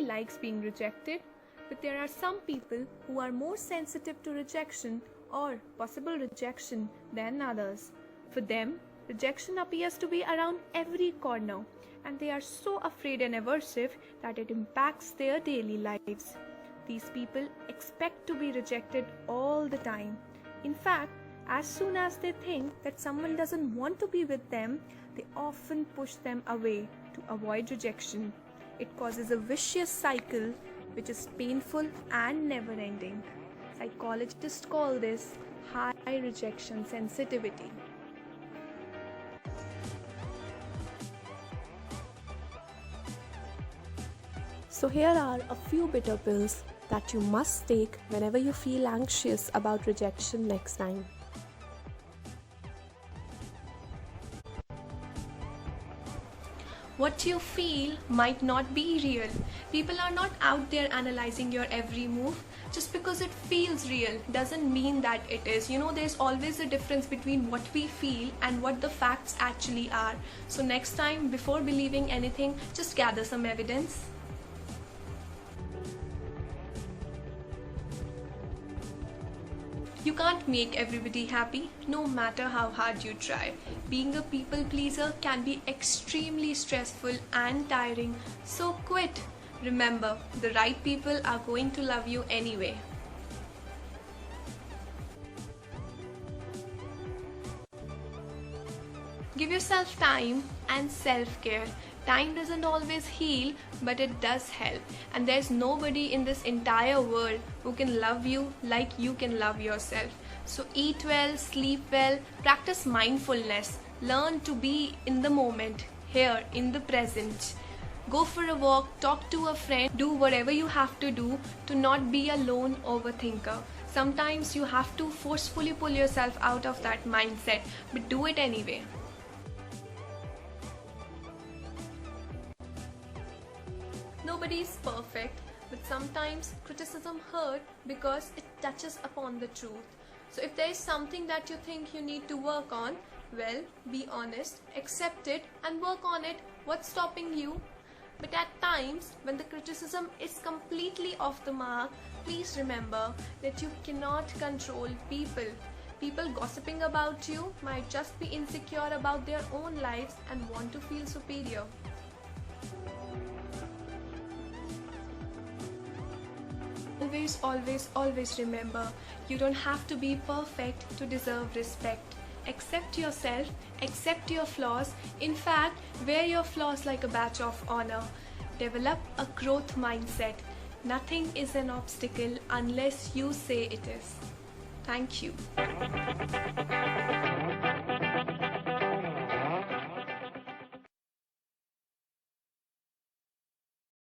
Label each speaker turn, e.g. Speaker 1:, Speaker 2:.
Speaker 1: Nobody likes being rejected, but there are some people who are more sensitive to rejection or possible rejection than others. For them, rejection appears to be around every corner, and they are so afraid and aversive that it impacts their daily lives. These people expect to be rejected all the time. In fact, as soon as they think that someone doesn't want to be with them, they often push them away to avoid rejection. It causes a vicious cycle which is painful and never-ending. Psychologists call this high rejection sensitivity.
Speaker 2: So here are a few bitter pills that you must take whenever you feel anxious about rejection next time.
Speaker 1: What you feel might not be real. People are not out there analyzing your every move. Just because it feels real doesn't mean that it is. There's always a difference between what we feel and what the facts actually are. So next time, before believing anything, just gather some evidence. You can't make everybody happy, no matter how hard you try. Being a people pleaser can be extremely stressful and tiring, so quit. Remember, the right people are going to love you anyway. Give yourself time and self-care. Time doesn't always heal, but it does help. And there's nobody in this entire world who can love you like you can love yourself. So eat well, sleep well, practice mindfulness, learn to be in the moment, here, in the present. Go for a walk, talk to a friend, do whatever you have to do to not be a lone overthinker. Sometimes you have to forcefully pull yourself out of that mindset, but do it anyway. Nobody is perfect, but sometimes criticism hurts because it touches upon the truth. So if there is something that you think you need to work on, well, be honest, accept it and work on it. What's stopping you? But at times, when the criticism is completely off the mark, please remember that you cannot control people. People gossiping about you might just be insecure about their own lives and want to feel superior. Always remember, you don't have to be perfect to deserve respect. Accept yourself, accept your flaws. In fact, wear your flaws like a badge of honor. Develop a growth mindset. Nothing is an obstacle unless you say it is. Thank you.